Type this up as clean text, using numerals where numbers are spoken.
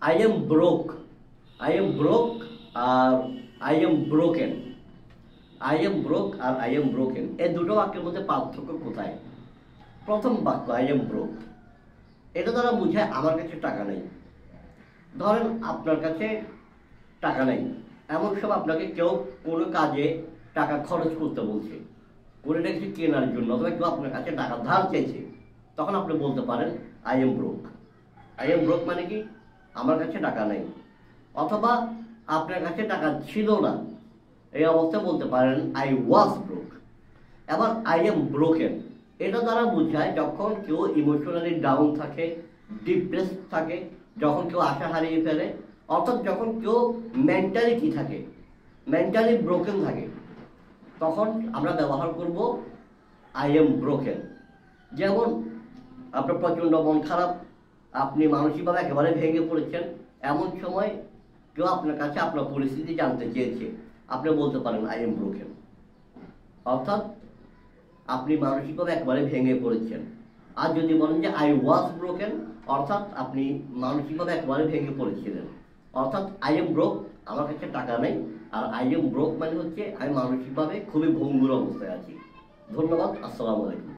I am broke, I am broke আর I am broken. I am broke আর I am broken, এই দুটো বাক্যের মধ্যে পার্থক্য কোথায়? প্রথম বাক্য আই এম ব্রোক, এটা দ্বারা বোঝায় আমার কাছে টাকা নেই। ধরেন আপনার কাছে টাকা নেই, এমন সব আপনাকে কেউ কোনো কাজে টাকা খরচ করতে বলছে, কোনো একটা কিছু কেনার জন্য, অথবা কেউ আপনার কাছে টাকা ধার চাইছে, তখন আপনি বলতে পারেন I am broke. I am broke মানে কি? আমার কাছে টাকা নেই। অথবা আপনার কাছে টাকা ছিল না, এই অবস্থায় বলতে পারেন আই ওয়াজ ব্রোক। এবার আই এম ব্রোকেন, এটা দ্বারা বোঝায় যখন কেউ ইমোশনালি ডাউন থাকে, ডিপ্রেস থাকে, যখন কেউ আশা হারিয়ে ফেলে, অর্থাৎ যখন কেউ মেন্টালি কি থাকে, মেন্টালি ব্রোকেন থাকে, তখন আমরা ব্যবহার করব আই এম ব্রোকেন। যেমন আপনার প্রচণ্ড মন খারাপ, আপনি মানসিকভাবে একেবারে ভেঙে পড়েছেন, এমন সময় কেউ আপনার কাছে আপনার পরিস্থিতি জানতে চেয়েছে, আপনি বলতে পারেন আই এম ব্রোকেন। অর্থাৎ আপনি মানসিকভাবে একেবারে ভেঙে পড়েছেন। আর যদি বলেন যে আই ওয়াজ ব্রোকেন, অর্থাৎ আপনি মানসিকভাবে একেবারে ভেঙে পড়েছিলেন। অর্থাৎ আই এম ব্রোক, আমার কাছে টাকা নেই, আর আই এম ব্রোক মানে হচ্ছে আমি মানসিকভাবে খুবই ভঙ্গুর অবস্থায় আছি। ধন্যবাদ, আসসালামু আলাইকুম।